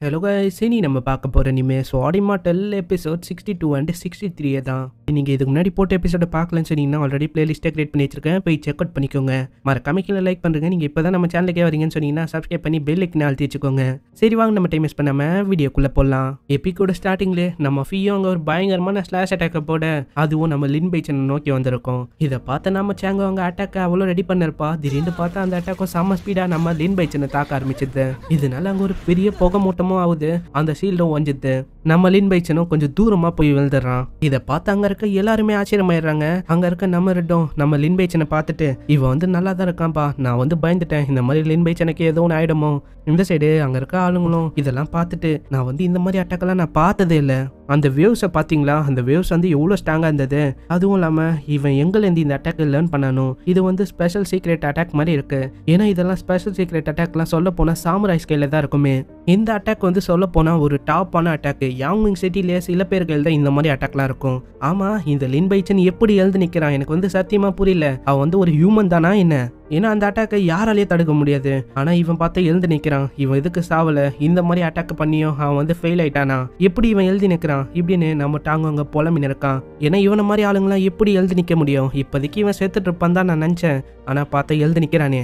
Hello guys இனி நம்ம பார்க்க போற anime sword immortal episode 62 and 63 தான். நீங்க இதுக்கு முன்னாடி போட்ட எபிசோட பார்க்கலன்னு சொன்னீங்கன்னா ஆல்ரெடி பிளேலிஸ்ட்டை கிரியேட் பண்ணி வச்சிருக்கேன், போய் செக் அவுட் பண்ணிக்கோங்க. மறக்காம கீழே லைக் பண்ணுங்க. நீங்க இப்பதான் நம்ம சேனலுக்கே வரீங்கன்னு சொன்னீங்கன்னா சப்ஸ்கிரைப் பண்ணி பெல் ஐக்கனை அழுத்தி வச்சுக்கோங்க. சரி வாங்க நம்ம டைம் வேஸ்ட் பண்ணாம வீடியோக்குள்ள போலாம். எபிக்கோட ஸ்டார்டிங்ல நம்ம ஃபியோ அங்க ஒரு பயங்கரமான ஸ்லாஷ் அட்டாக்க போட அதுவும் நம்ம லின் பைச்சனை நோக்கி வந்திருக்கோம். இதை பார்த்த நம்ம சேங்கோ அங்க அட்டாக்க அவ்வளோ ரெடி பண்ணிருப்பா. திடீர்னு பார்த்தா அந்த அட்டாக்கும் செம்ம ஸ்பீடா நம்ம லின் பைச்சனை தாக்க ஆரம்பிச்சது. இதனால அங்க ஒரு பெரிய புகை மூட்டமும் ஆகுது, அந்த ஷீல்டும் வஞ்சுது. நம்ம லின் பைச்சனும் கொஞ்சம் தூரமா போய் விழுந்துடுறான். இதை பார்த்து அங்க இருக்க எல்லாருமே ஆச்சரியமாயிடுறாங்க. அங்க இருக்க நம்ம ரெட்டும் நம்ம லின் பைச்சனை பார்த்துட்டு இவன் வந்து நல்லா தான் இருக்கான்பா, நான் வந்து பயந்துட்டேன் இந்த மாதிரி லின் பைச்சனுக்கு ஏதோ ஒன்று ஆயிடுமோ. இந்த சைடு அங்க இருக்க ஆளுங்களும் இதெல்லாம் பார்த்துட்டு நான் வந்து இந்த மாதிரி அட்டாக்கெல்லாம் நான் பார்த்ததே இல்லை. அந்த வேவ்ஸை பார்த்தீங்களா, அந்த வேவ்ஸ் வந்து எவ்வளோ ஸ்ட்ராங்காக இருந்தது. அதுவும் இல்லாமல் இவன் எங்கேருந்து இந்த அட்டாக்கை லேர்ன் பண்ணணும், இது வந்து ஸ்பெஷல் சீக்ரெட் அட்டாக் மாதிரி இருக்கு. ஏன்னா இதெல்லாம் ஸ்பெஷல் சீக்ரெட் அட்டாக்லாம் சொல்ல போனால் சாமுராய் ஸ்கைல தான் இருக்குமே. இந்த அட்டாக் வந்து சொல்ல போனால் ஒரு டாப்பான அட்டாக். யாங்மிங் சிட்டிலேயே சில பேர்கள் தான் இந்த மாதிரி அட்டாக்லாம் இருக்கும். ஆமாம், இந்த லின் பைச்சன் எப்படி எழுந்து நிற்கிறான் எனக்கு வந்து சத்தியமாக புரியல. அவன் வந்து ஒரு ஹியூமன் தானா என்ன? ஏன்னா அந்த அட்டாக்கை யாராலேயே தடுக்க முடியாது. ஆனா இவன் பார்த்து எழுந்து நிற்கிறான். இவன் எதுக்கு சாவல, இந்த மாதிரி அட்டாக் பண்ணியும் அவன் வந்து ஃபெயில் ஆயிட்டானா, எப்படி இவன் எழுதி நிற்கிறான் இப்படின்னு நம்ம டாங்க அங்க புலம்பின்னு இருக்கான். ஏன்னா இவனை மாதிரி ஆளுங்களாம் எப்படி எழுதி நிற்க முடியும்? இப்போதைக்கு இவன் செத்துட்டு இருப்பான் தான் நான் நினைச்சேன். ஆனா பார்த்து எழுந்து நிற்கிறானே.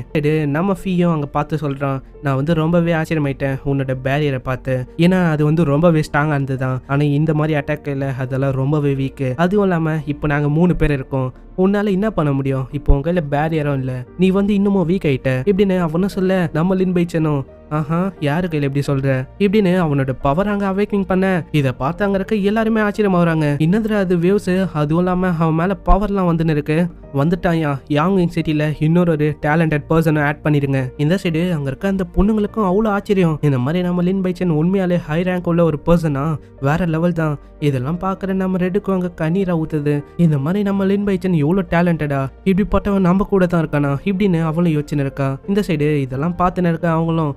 நம்ம ஃபீயும் அங்க பார்த்து சொல்றான், நான் வந்து ரொம்பவே ஆச்சரியமாயிட்டேன் உன்னோட பேரியரை பார்த்து. ஏன்னா அது வந்து ரொம்பவே ஸ்ட்ராங்கா இருந்ததுதான். ஆனா இந்த மாதிரி அட்டாக் இல்லை, அதெல்லாம் ரொம்பவே வீக்கு. அதுவும் இல்லாம இப்போ நாங்க 3 பேர் இருக்கோம், உன்னால என்ன பண்ண முடியும்? இப்போ உங்க கையில பேரியரும் இல்லை, நீ வந்து இன்னமும் வீக் ஆயிட்ட இப்படின்னு அவனும் சொல்ல நம்ம லின் பைச்சனும் ஆஹா யாரு கையில எப்படி சொல்ற இப்படின்னு அவனோட பவர் அங்க அவேக்கிங் பண்ண. இதை பார்த்து அங்க இருக்க எல்லாருமே ஆச்சரியமாகறாங்க. இன்னதுல அது வேவ்ஸ், அதுவும் இல்லாம அவன் மேல பவர்லாம் வந்துன்னு இருக்கு. வந்துட்டாயா யாங்விங் சிட்டில இன்னொரு டேலண்டட் பர்சனை ஆட் பண்ணிருங்க. இந்த சைடு அங்க இருக்க அந்த பொண்ணுங்களுக்கும் அவ்வளோ ஆச்சரியம். இந்த மாதிரி நம்ம லின் பைச்சன் உண்மையாலே ஹை ரேங்க் உள்ள ஒரு பர்சனா, வேற லெவல் தான். இதெல்லாம் பாக்குற நம்ம ரெட்டுக்கும் அங்க கண்ணீரா ஊத்துது. இந்த மாதிரி நம்ம லின் பைச்சன் எவ்வளோ டேலண்டடா, இப்படிப்பட்டவன் நம்ம கூட தான் இருக்கானா இப்படின்னு அவளும் யோசிச்சுன்னு இருக்கா. இந்த சைடு இதெல்லாம் பார்த்துன்னு இருக்க அவங்களும்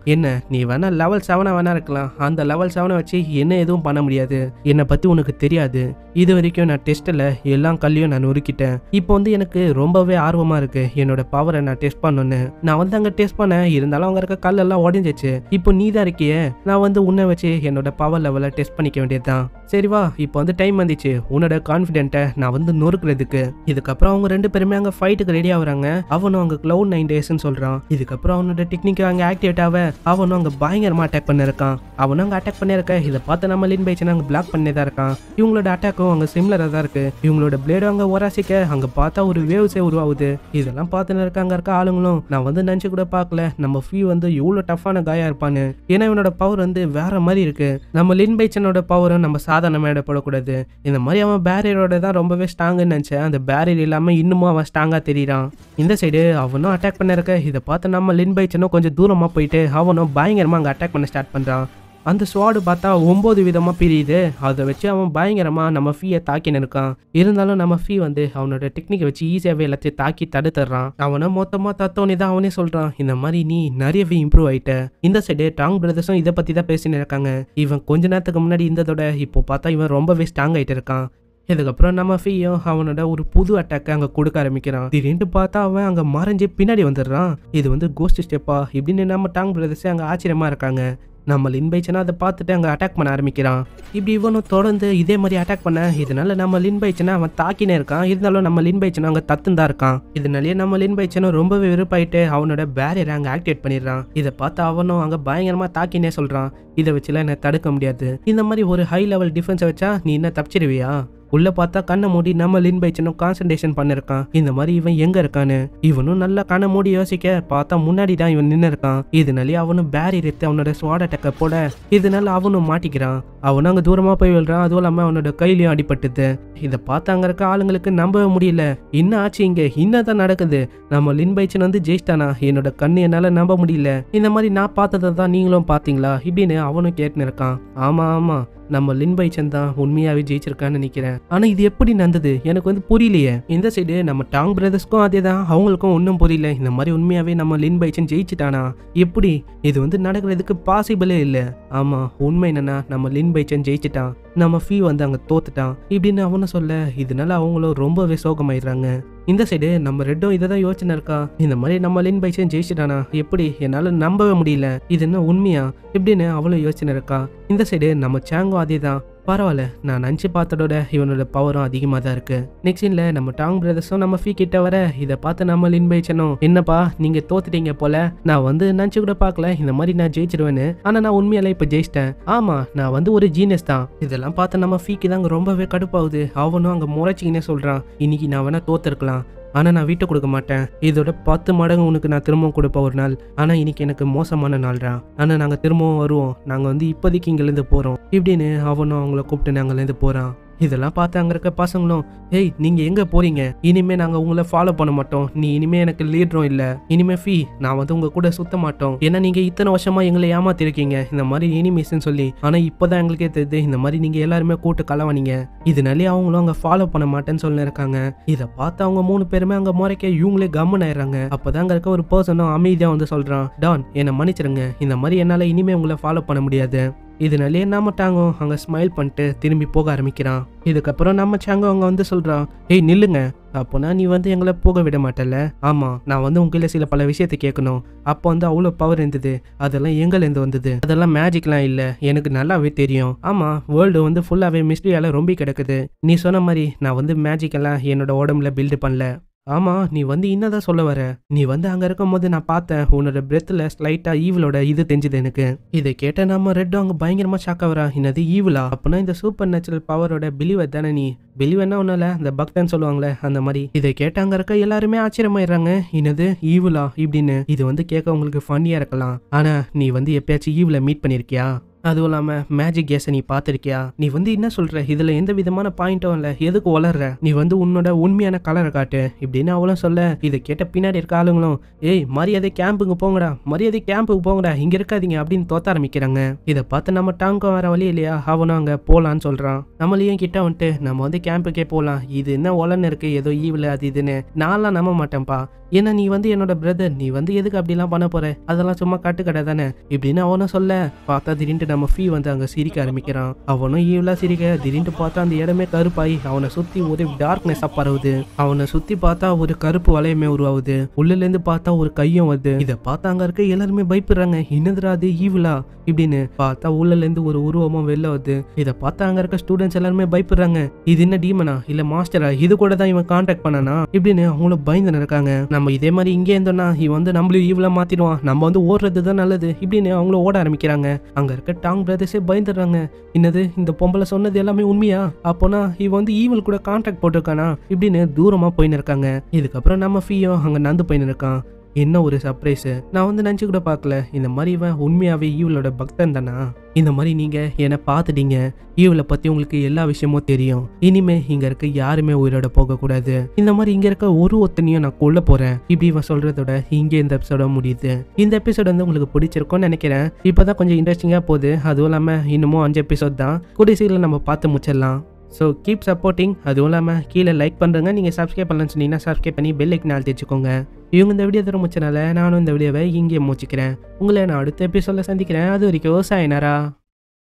நீ வேணா லெவல் 7 வேணா இருக்கலாம், அந்த லெவல் 7 வச்சு என்ன எதுவும் பண்ண முடியாது, என்னை பத்தி உனக்கு தெரியாது. இது வரைக்கும் நான் டெஸ்ட்ல எல்லா கல்லையும் நான் உருக்கிட்டேன். இப்போ வந்து எனக்கு ரொம்பவே ஆர்வமா இருக்கு என்னோட பவரை நான் டெஸ்ட் பண்ணணும்னு. நான் வந்து அங்க டெஸ்ட் பண்ணேன், இருந்தாலும் அங்க இருக்க கல்லெல்லாம் உடஞ்சிச்சு. இப்போ நீ தான் இருக்கியே, நான் வந்து உன்னை வச்சு என்னோட பவர் லெவலை டெஸ்ட் பண்ணிக்க வேண்டியதுதான். சரி வா, இப்போ வந்து டைம் வந்துச்சு உன்னோட கான்ஃபிடென்ட்டை நான் வந்து நொறுக்கிறதுக்கு. இதுக்கப்புறம் அவங்க 2 பேருமே அங்க ஃபைட்டுக்கு ரெடி ஆகுறாங்க. அவனும் அங்க Cloud 9 டேஸ்ன்னு சொல்றான். இதுக்கப்புறம் அவனோட டெக்னிக் அங்க ஆக்டிவேட் ஆக அவனும் அங்க பயங்கரமா அட்டாக் பண்ணிருக்கான். அவனும் அங்க அட்டாக் பண்ணிருக்க. இதை பார்த்து நம்ம லின் பைச்சன் அங்க பிளாக் பண்ணிதான் இருக்கான். இவங்களோட அட்டாக்கும் அங்க சிமிலரா தான் இருக்கு. இவங்களோட பிளேடும் அங்க ஒராசிக்க அங்க பார்த்தா ஒரு வேவ்ஸே உருவாகுது. இதெல்லாம் பார்த்துன்னு இருக்காங்க இருக்க ஆளுங்களும் நான் வந்து நினைச்சு கூட பார்க்கல நம்ம ஃபீ வந்து இவ்வளவு டஃப்பான காயா இருப்பான்னு. ஏன்னா இவனோட பவர் வந்து வேற மாதிரி இருக்கு. நம்ம லின் பைச்சனோட பவரும் நம்ம சாதாரணமா இடப்படக்கூடாது. இந்த மாதிரி அவன் பேரியரோட தான் ரொம்பவே ஸ்ட்ராங்குன்னு நினைச்சேன். அந்த பேரியர் இல்லாம இன்னமும் அவன் ஸ்ட்ராங்கா தெரியுறான். இந்த சைடு அவனும் அட்டாக் பண்ணிருக்க. இதை பார்த்து நம்ம லின் பைச்சனும் கொஞ்சம் தூரமா போயிட்டு அவனும் பயங்கரமா அங்க அட்டாக் பண்ண ஸ்டார்ட் பண்றான். அந்த ஸ்வாடு பார்த்தா 9 விதமா பிரியுது. அதை வச்சு அவன் பயங்கரமா நம்ம ஃபீயை தாக்கின்னு இருக்கான். இருந்தாலும் நம்ம ஃபீ வந்து அவனோட டெக்னிக்கை வச்சு ஈஸியாவே எல்லாத்தையும் தாக்கி தடுத்துறான். அவனை மொத்தமா தத்தோனி தான் அவனே சொல்றான், இந்த மாதிரி நீ நிறையவே இம்ப்ரூவ் ஆயிட்ட. இந்த சைடு டாங் பிரதர்ஸும் இதை பத்தி தான் பேசின்னு இருக்காங்க. இவன் கொஞ்ச நேரத்துக்கு முன்னாடி இருந்ததோட இப்போ பார்த்தா இவன் ரொம்பவே ஸ்ட்ராங் ஆயிட்டு இருக்கான். இதுக்கப்புறம் நம்ம ஃபீயும் அவனோட ஒரு புது அட்டாக்கை அங்க கொடுக்க ஆரம்பிக்கிறான். திடீர்னு பார்த்தா அவன் அங்க மறைஞ்சு பின்னாடி வந்துடுறான். இது வந்து கோஸ்ட் ஸ்டெப்பா இப்படின்னு நம்ம டாங் பிரதர்ஸே அங்க ஆச்சரியமா இருக்காங்க. நம்ம லின் பைச்சனா அதை பார்த்துட்டு அங்கே அட்டாக் பண்ண ஆரம்பிக்கிறான். இப்படி இவனும் தொடர்ந்து இதே மாதிரி அட்டாக் பண்ண இதனால நம்ம லின் பைச்சனா அவன் தாக்கினே இருக்கான். இருந்தாலும் நம்ம லின் பைச்சனும் அங்கே தத்துந்தான் இருக்கான். இதனாலேயே நம்ம லின் பைச்சனும் ரொம்பவே வெறுப்பாயிட்டு அவனோட பேரியரை அங்கே ஆக்டிவேட் பண்ணிடுறான். இதை பார்த்து அவனும் அங்கே பயங்கரமா தாக்கினே சொல்றான், இதை வச்சுலாம் என்ன தடுக்க முடியாது. இந்த மாதிரி ஒரு ஹை லெவல் டிஃபென்ஸை வச்சா நீ என்ன தப்பிச்சிடுவியா? உள்ள பார்த்தா கண்ணை மூடி நம்ம லின் பைச்சனும் கான்சன்ட்ரேஷன் பண்ணிருக்கான். இந்த மாதிரி இவன் எங்க இருக்கான்னு இவனும் நல்லா கண்ணை மூடி யோசிக்க பார்த்தா முன்னாடி தான் இவன் நின்று இருக்கான். இதனாலே அவனும் பேரியர் எடுத்து அவனோட ஸ்வாட் அட்டாக்க போட இதனால அவனும் மாட்டிக்கிறான். அவனும் அங்க தூரமா போய் விழுறான். அதுவும் இல்லாம அவனோட கையிலயும் அடிபட்டுது. இதை பார்த்து அங்க இருக்க ஆளுங்களுக்கு நம்பவே முடியல. என்ன ஆச்சு இங்க, என்னதான் நடக்குது? நம்ம லின் பைச்சன் வந்து ஜெயிச்சிட்டானா? என்னோட கண்ணு என்னால நம்ப முடியல. இந்த மாதிரி நான் பார்த்ததை தான் நீங்களும் பாத்தீங்களா இப்படின்னு அவனும் கேட்டுன்னு இருக்கான். ஆமா ஆமா, நம்ம லின் பைச்சன் தான் உண்மையாவே ஜெயிச்சிருக்கான்னு நினைக்கிறேன். ஆனா இது எப்படி நடந்தது எனக்கு வந்து புரியலையே. இந்த சைடு நம்ம டாங் பிரதர்ஸ்க்கும் அதே தான், அவங்களுக்கும் ஒன்றும் புரியல. இந்த மாதிரி உண்மையாவே நம்ம லின் பைச்சன் ஜெயிச்சிட்டானா எப்படி? இது வந்து நடக்கிறதுக்கு பாசிபிளே இல்லை. ஆமா, உண்மை என்னன்னா நம்ம லின் பைச்சன் ஜெயிச்சிட்டான். நம்ம ஃபீ வந்து அங்க தோத்துட்டான் இப்படின்னு அவனை சொல்ல இதனால அவங்களும் ரொம்பவே சோகமாயிடுறாங்க. இந்த சைடு நம்ம ரெட்டும் இதை தான் யோசனை இருக்கா, இந்த மாதிரி நம்ம லின் பைசன் ஜெயிச்சிட்டானா எப்படி, என்னால நம்பவே முடியல, இது என்ன உண்மையா இப்படின்னு அவளும் யோசனை இருக்கா. இந்த சைடு நம்ம சாங்கும் அதே தான், பரவாயில்ல நான் நினச்சி பார்த்ததோட இவனோட பவரும் அதிகமாக தான் இருக்கு. நெக்ஸ்ட் சீன்ல நம்ம டாங் பிரதர்ஸும் நம்ம ஃபீ கிட்ட வர இதை பார்த்து நம்ம லின் பைசனும், என்னப்பா நீங்க தோத்துட்டீங்க போல, நான் வந்து நினச்சி கூட பார்க்கல இந்த மாதிரி நான் ஜெயிச்சிருவேன்னு, ஆனா நான் உண்மையால இப்போ ஜெயிச்சிட்டேன், ஆமா நான் வந்து ஒரு ஜீனியஸ் தான். இதெல்லாம் பார்த்து நம்ம ஃபீக்கு தாங்க ரொம்பவே கடுப்பாகுது. அவனும் அங்கே முறைச்சிங்கன்னே சொல்றான், இன்னைக்கு நான் வேணா தோத்துருக்கலாம் ஆனால் நான் வீட்டை கொடுக்க மாட்டேன், இதோட 10 மடங்கு உனக்கு நான் திரும்பவும் கொடுப்பேன் ஒரு நாள், ஆனால் இன்னைக்கு எனக்கு மோசமான நாள்ரா, ஆனால் நாங்கள் திரும்பவும் வருவோம், நாங்கள் வந்து இப்போதைக்கு இங்கேருந்து போகிறோம் இப்படின்னு அவனும் அவங்கள கூப்பிட்டு அங்கேருந்து போகிறான். இதெல்லாம் பார்த்து அங்கே இருக்க பசங்களும், ஏய் நீங்கள் எங்கே போகிறீங்க, இனிமேல் நாங்கள் உங்களை ஃபாலோ பண்ண மாட்டோம், நீ இனிமேல் எனக்கு லீடரும் இல்லை, இனிமேல் ஃபீ நான் வந்து உங்கள் கூட சுத்த மாட்டோம், ஏன்னா நீங்கள் இத்தனை வருஷமாக எங்களை ஏமாத்திருக்கீங்க இந்த மாதிரி எனிமீஸ்ன்னு சொல்லி, ஆனால் இப்போ தான் எங்களுக்கே தெரியுது இந்த மாதிரி நீங்கள் எல்லாருமே கூட்டு கலவானீங்க, இதனாலே அவங்களும் அங்கே ஃபாலோ பண்ண மாட்டேன்னு சொல்லி இருக்காங்க. இதை பார்த்து அவங்க 3 பேருமே அங்கே முறைக்க இவங்களே கம்மன் ஆயிடுறாங்க. அப்போதான் அங்கே இருக்க ஒரு பர்சனும் அமைதியாக வந்து சொல்கிறான், டான் என்னை மன்னிச்சிருங்க, இந்த மாதிரி என்னால் இனிமேல் உங்களை ஃபாலோ பண்ண முடியாது. இதனாலே நம்ம டாங்கோ அங்கே ஸ்மைல் பண்ணிட்டு திரும்பி போக ஆரம்பிக்கிறான். இதுக்கப்புறம் நம்ம சாங்கோ அங்கே வந்து சொல்கிறான், ஏய் நில்லுங்க, அப்போனா நீ வந்து எங்களை போக விட மாட்டல, ஆமாம் நான் வந்து உங்களை சில பல விஷயத்தை கேட்கணும், அப்போ வந்து அவ்வளோ பவர் இருந்தது, அதெல்லாம் எங்கேருந்து வந்தது, அதெல்லாம் மேஜிக்லாம் இல்லை எனக்கு நல்லாவே தெரியும், ஆமாம் வேர்ல்டு வந்து ஃபுல்லாகவே மிஸ்ட்ரியால் ரொம்ப கிடக்குது, நீ சொன்ன மாதிரி நான் வந்து மேஜிக்கெல்லாம் என்னோட உடம்புல பில்டு பண்ணல, ஆமா நீ வந்து என்னதான் சொல்ல வர, நீ வந்து அங்க இருக்கும் போது நான் பார்த்தேன் உன்னோட பிரெத்ல ஸ்லைட்டா ஈவிலோட இது தெரிஞ்சது எனக்கு. இதை கேட்ட நம்ம ரெட்டும் அங்க பயங்கரமா ஷாக் ஆகுறா, என்னது ஈவிலா, அப்படின்னா இந்த சூப்பர் நேச்சுரல் பவரோட பிலிவர் தானே நீ, பிலிவர்னா ஒன்னும் அந்த பக்தன் சொல்லுவாங்களே அந்த மாதிரி. இதை கேட்ட அங்க இருக்க எல்லாருமே ஆச்சரியமாயிடுறாங்க, என்னது ஈவிலா இப்படின்னு. இது வந்து கேட்க உங்களுக்கு ஃபன்னியா இருக்கலாம், ஆனா நீ வந்து எப்பயாச்சும் ஈவில மீட் பண்ணிருக்கியா, அதுவும் இல்லாமல் மேஜிக் கேஸை நீ பார்த்துருக்கியா, நீ வந்து என்ன சொல்கிற, இதில் எந்த விதமான பாயிண்ட்டும் இல்லை, எதுக்கு வளர்ற, நீ வந்து உன்னோட உண்மையான கலரை காட்டு இப்படின்னு அவளும் சொல்ல, இதை கேட்ட பின்னாடி இருக்க ஆளுங்களும், ஏய் மரியாதை கேம்புக்கு போங்கடா, மரியாதை கேம்புக்கு போங்கடா, இங்கே இருக்காதீங்க அப்படின்னு தோத்த ஆரம்பிக்கிறாங்க. இதை பார்த்து நம்ம டாங்கும் வேற வழி இல்லையா, அவனும் அங்கே போகலான்னு சொல்கிறான். நம்மளையும் கிட்ட வந்துட்டு நம்ம வந்து கேம்புக்கே போகலாம், இது என்ன ஒலன்னு இருக்கு ஏதோ ஈவில் அது இதுன்னு, நான்லாம் நம்ப மாட்டேன்ப்பா, ஏன்னா நீ வந்து என்னோட பிரதர், நீ வந்து எதுக்கு அப்படிலாம் பண்ண போற, அதெல்லாம் சும்மா காட்டுக்கடை தானே இப்படின்னு அவனும் சொல்ல, பார்த்தா திடீர்னு நம்ம ஃபீ வந்து அங்கே சிரிக்க ஆரம்பிக்கிறான். அவனும் ஈவலா சிரிக்க திடீர்னு பார்த்தா அந்த இடமே கருப்பாயி அவனை சுற்றி ஒரு டார்க்னஸ் பரவுது, அவனை சுற்றி பார்த்தா ஒரு கருப்பு வளையமே உருவாகுது, உள்ளிலேருந்து பார்த்தா ஒரு கையும் வருது. இதை பார்த்தா அங்கே இருக்க எல்லாருமே பயப்படுறாங்க, என்னதுரா அது ஈவலா இப்படின்னு. பார்த்தா உள்ளிலேருந்து ஒரு உருவமும் வெளில வருது. இதை பார்த்தா அங்கே இருக்க ஸ்டூடெண்ட்ஸ் எல்லாருமே பயப்படுறாங்க, இது என்ன டீமனா இல்ல மாஸ்டரா, இது கூட தான் இவன் கான்டாக்ட் பண்ணானா இப்படின்னு அவங்களும் பயந்து இருக்காங்க. நம்ம இதே மாதிரி இங்கே இருந்தோம்னா இவன் வந்து நம்மளும் ஈவலா மாத்திடுவான், நம்ம வந்து ஓடுறது தான் நல்லது இப்படின்னு அவங்களும் ஓட ஆரம்பிக்கிறாங்க. அங்க இருக்க டாங் பிரதர்ஸே பயந்துடுறாங்க, என்னது இந்த பொம்பளை சொன்னது எல்லாமே உண்மையா, அப்போனா இவன் வந்து ஈவில் கூட கான்டாக்ட் போட்டிருக்கானா இப்படின்னு தூரமா போயின்னு இருக்காங்க. இதுக்கப்புறம் நம்ம ஃபீயும் அங்க நந்து போயின்னு இருக்கான். என்ன ஒரு சர்ப்ரைஸ், நான் வந்து நினச்சி கூட பார்க்கல இந்த மாதிரி இவன் உண்மையாவே ஈவலோட பக்தன் தானா, இந்த மாதிரி நீங்க என்னை பார்த்துட்டீங்க, ஈவலை பத்தி உங்களுக்கு எல்லா விஷயமும் தெரியும், இனிமே இங்க இருக்க யாருமே உயிரோட போக கூடாது, இந்த மாதிரி இங்க இருக்க ஒருத்தனையும் நான் கொல்ல போறேன் இப்படி இவன் சொல்றதோட இங்கே இந்த எபிசோட முடியுது. இந்த எபிசோட் வந்து உங்களுக்கு பிடிச்சிருக்கும்னு நினைக்கிறேன். இப்பதான் கொஞ்சம் இன்ட்ரெஸ்டிங்கா போகுது, அதுவும் இல்லாம இன்னமும் 5 எபிசோட் தான், கூடிய சீக்கிரம் நம்ம பார்த்து முடிச்சிடலாம். So keep supporting. அதுவும் இல்லாமல் கீழே லைக் பண்ணுறங்க, நீங்கள் சப்ஸ்கிரைப் பண்ணலன்னு சொன்னீங்கன்னா சப்ஸ்கிரைப் பண்ணி பெல் ஐக்கன் அழுத்தி வச்சுக்கோங்க. இவங்க இந்த வீடியோ தர முடிச்சனால நானும் இந்த வீடியோவை இங்கே முடிச்சுக்கிறேன். உங்களை நான் அடுத்த எபிசோடில் சந்திக்கிறேன். அது வரைக்கும் சாயனாரா.